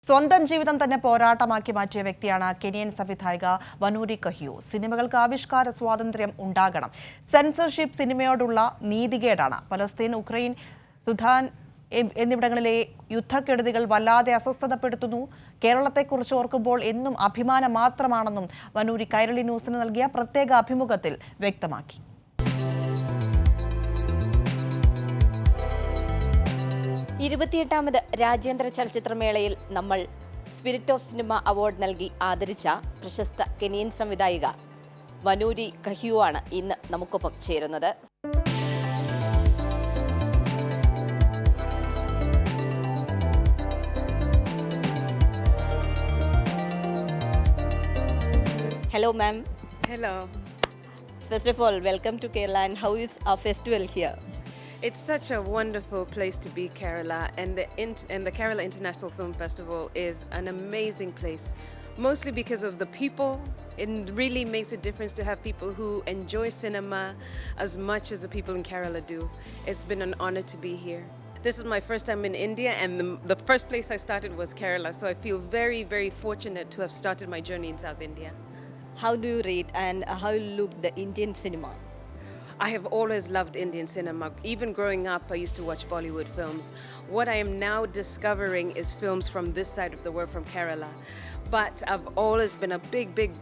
സ്വന്തം ജീവിതം തന്നെ പോരാട്ടമാക്കി മാറ്റിയ വ്യക്തിയാണ് കെനിയൻ സംവിധായിക വനൂരി കഹിയു. സിനിമകൾക്ക് ആവിഷ്കാര സ്വാതന്ത്ര്യം ഉണ്ടാകണം. സെൻസർഷിപ്പ് സിനിമയോടുള്ള നീതികേടാണ്. പലസ്തീൻ, ഉക്രൈൻ, സുഡാൻ എന്നിവിടങ്ങളിലെ യുദ്ധക്കെടുതികൾ വല്ലാതെ അസ്വസ്ഥതപ്പെടുത്തുന്നു. കേരളത്തെക്കുറിച്ച് ഓർക്കുമ്പോൾ എന്നും അഭിമാനം മാത്രമാണെന്നും വനൂരി കൈരളി ന്യൂസിന് നൽകിയ പ്രത്യേക അഭിമുഖത്തിൽ വ്യക്തമാക്കി. ഇരുപത്തിയെട്ടാമത് രാജ്യാന്തര ചലച്ചിത്രമേളയിൽ നമ്മൾ സ്പിരിറ്റ് ഓഫ് സിനിമ അവാർഡ് നൽകി ആദരിച്ച പ്രശസ്ത കെനിയൻ സംവിധായിക വനൂരി കഹിയു ആണ് ഇന്ന് നമുക്കൊപ്പം ചേരുന്നത്. Hello ma'am. Hello. First of all, welcome to Kerala, and how is our festival here? It's such a wonderful place to be, Kerala, and the Kerala International Film Festival is an amazing place, mostly because of the people. It really makes a difference to have people who enjoy cinema as much as the people in Kerala do. It's been an honor to be here. This is my first time in India, and the first place I started was Kerala, so I feel very, very fortunate to have started my journey in South India. How do you rate and how you look the Indian cinema? I have always loved Indian cinema. Even growing up, I used to watch Bollywood films. What I am now discovering is films from this side of the world, from Kerala. But I've always been a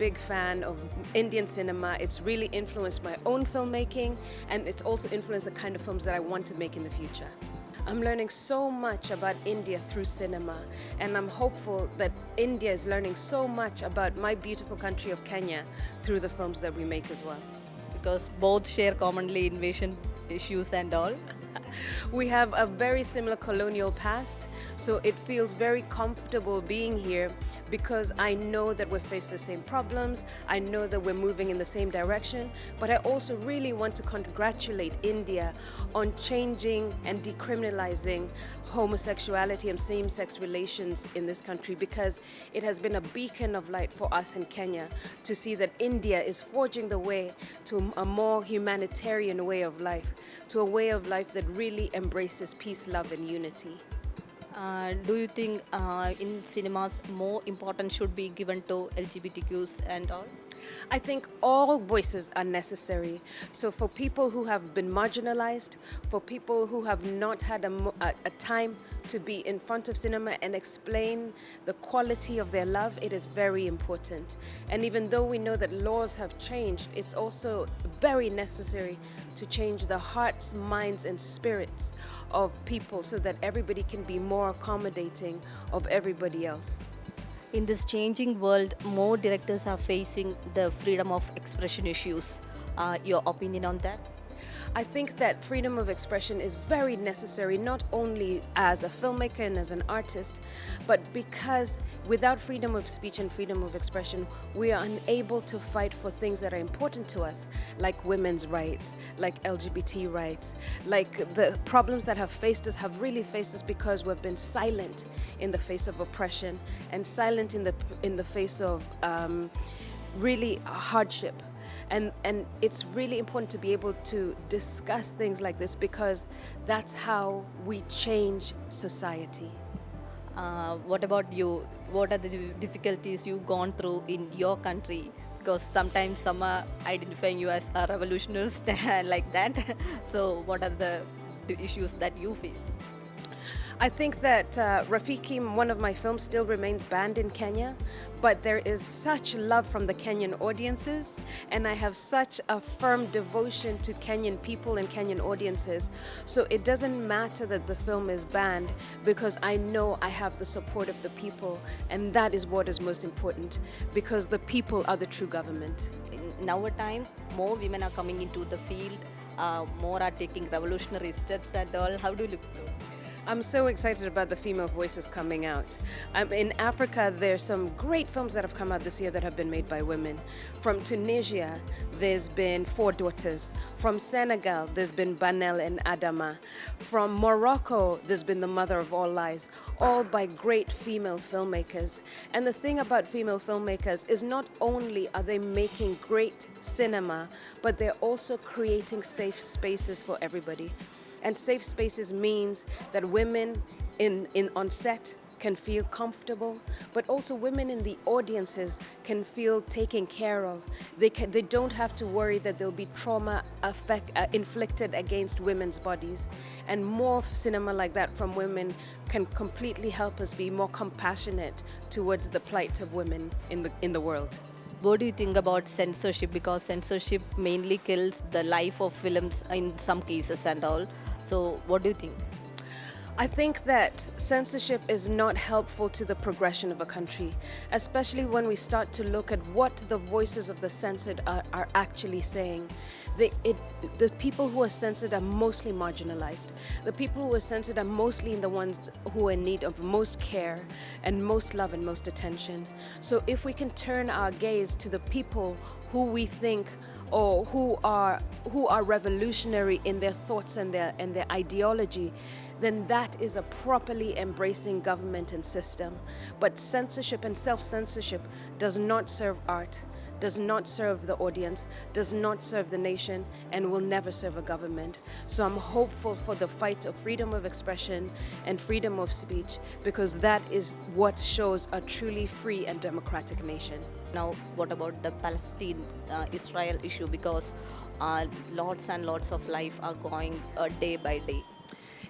big fan of Indian cinema. It's really influenced my own filmmaking, and it's also influenced the kind of films that I want to make in the future. I'm learning so much about India through cinema, and I'm hopeful that India is learning so much about my beautiful country of Kenya through the films that we make as well. Because both share commonly invasion issues and all. We have a very similar colonial past, so it feels very comfortable being here because I know that we face the same problems, I know that we're moving in the same direction, but I also really want to congratulate India on changing and decriminalizing homosexuality and same-sex relations in this country, because it has been a beacon of light for us in Kenya to see that India is forging the way to a more humanitarian way of life, to a way of life that really embraces peace, love and unity. Do you think in cinemas more importance should be given to LGBTQs and all? I think all voices are necessary. So for people who have been marginalized, for people who have not had a time to be in front of cinema and explain the quality of their love, it is very important. And even though we know that laws have changed, it's also very necessary to change the hearts, minds and spirits of people so that everybody can be more accommodating of everybody else. In this changing world, more directors are facing the freedom of expression issues. Your opinion on that? I think that freedom of expression is very necessary, not only as a filmmaker and as an artist, but because without freedom of speech and freedom of expression, we are unable to fight for things that are important to us, like women's rights, like LGBT rights, like the problems that have faced us have really faced us because we've been silent in the face of oppression and silent in the face of really hardship. And it's really important to be able to discuss things like this, because that's how we change society. What about you? What are the difficulties you've gone through in your country? Because sometimes some are identifying you as a revolutionist like that. So what are the issues that you face? I think that Rafiki, one of my films, still remains banned in Kenya, but there is such love from the Kenyan audiences, and I have such a firm devotion to Kenyan people and Kenyan audiences. So it doesn't matter that the film is banned, because I know I have the support of the people, and that is what is most important, because the people are the true government. In our time, more women are coming into the field, more are taking revolutionary steps and all. How do you look at it? I'm so excited about the female voices coming out. In Africa, there's some great films that have come out this year that have been made by women. From Tunisia, there's been Four Daughters. From Senegal, there's been Banel and Adama. From Morocco, there's been The Mother of All Lies, all by great female filmmakers. And the thing about female filmmakers is not only are they making great cinema, but they're also creating safe spaces for everybody. And safe spaces means that women on set can feel comfortable, but also women in the audiences can feel taken care of. They don't have to worry that there'll be trauma inflicted against women's bodies. And more cinema like that from women can completely help us be more compassionate towards the plight of women in the world. What do you think about censorship? Because censorship mainly kills the life of films in some cases and all. So what do you think? I think that censorship is not helpful to the progression of a country, especially when we start to look at what the voices of the censored are actually saying. The people who are censored are mostly marginalized. The people who are censored are mostly the ones who are in need of most care and most love and most attention. So if we can turn our gaze to the people who we think or who are revolutionary in their thoughts and their ideology, then that is a properly embracing government and system. But censorship and self-censorship does not serve art, does not serve the audience, does not serve the nation, and will never serve a government. So I'm hopeful for the fight of freedom of expression and freedom of speech, because that is what shows a truly free and democratic nation. Now, what about the Palestine-Israel issue? Because lots and lots of life are going day by day.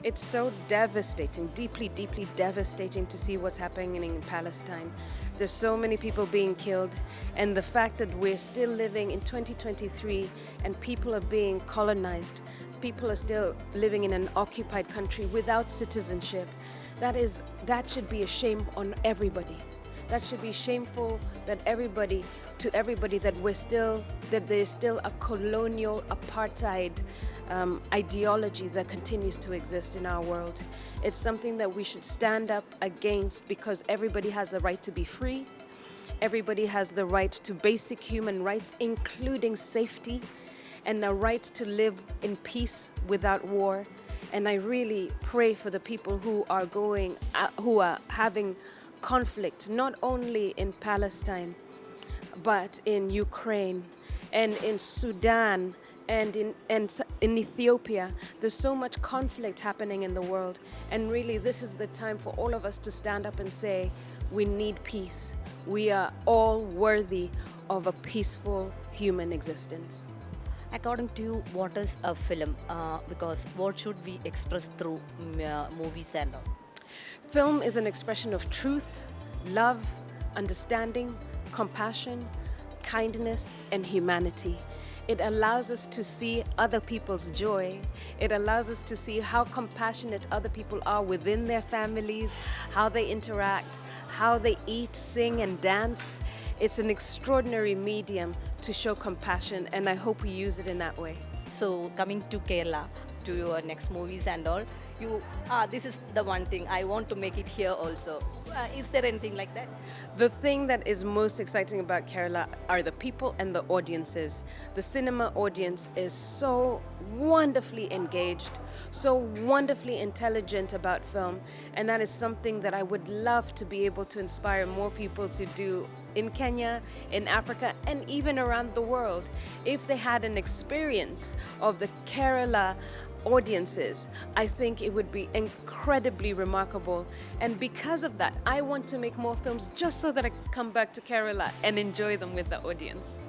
It's so devastating, deeply, deeply devastating to see what's happening in Palestine. There's so many people being killed, and the fact that we're still living in 2023 and people are being colonized, people are still living in an occupied country without citizenship, that should be a shame on everybody. That should be shameful that everybody that there's still a colonial apartheid ideology that continues to exist in our world. It's something that we should stand up against, because everybody has the right to be free. Everybody has the right to basic human rights, including safety, and a right to live in peace without war. And I really pray for the people who are having conflict, not only in Palestine, but in Ukraine and in Sudan and in Ethiopia. There's so much conflict happening in the world, and really this is the time for all of us to stand up and say, we need peace. We are all worthy of a peaceful human existence. According to you, what is a film? Because what should we express through movies and all? Film is an expression of truth, love, understanding, compassion, kindness, and humanity. It allows us to see other people's joy. It allows us to see how compassionate other people are within their families, how they interact, how they eat, sing, and dance. It's an extraordinary medium to show compassion, and I hope we use it in that way. So coming to Kerala, to your next movies and all, this is the one thing I want to make it here also. Is there anything like that? The thing that is most exciting about Kerala are the people and the audiences. The cinema audience is so wonderfully engaged, so wonderfully intelligent about film, and that is something that I would love to be able to inspire more people to do in Kenya, in Africa, and even around the world. If they had an experience of the Kerala audiences, I think it would be incredibly remarkable. And because of that, I want to make more films just so that I can come back to Kerala and enjoy them with the audience.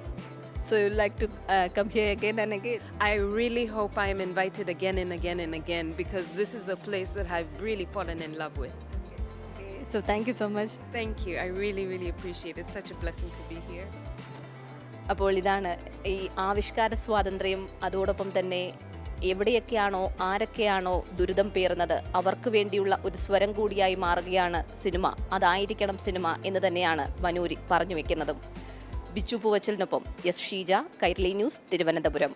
So you like to come here again and again? I really hope I am invited again and again and again, because this is a place that I've really fallen in love with. Okay. So thank you so much. Thank you. I really, really appreciate it. It's such a blessing to be here. അപ്പോൾ ഇതാണ് ഈ ആവിഷ്കാര സ്വാതന്ത്ര്യം, അതോടൊപ്പം തന്നെ എവിടെയൊക്കെയാണോ ആരൊക്കെയാണോ ദുരിതം പേറുന്നത് അവർക്ക് വേണ്ടിയുള്ള ഒരു സ്വരം കൂടിയായി മാറുകയാണ് സിനിമ. അതായിരിക്കണം സിനിമ എന്ന് തന്നെയാണ് വനൂരി പറഞ്ഞു വെക്കുന്നതും. ബിച്ചു പൂവച്ചലിനൊപ്പം എസ് ഷീജ, കൈരളി ന്യൂസ്, തിരുവനന്തപുരം.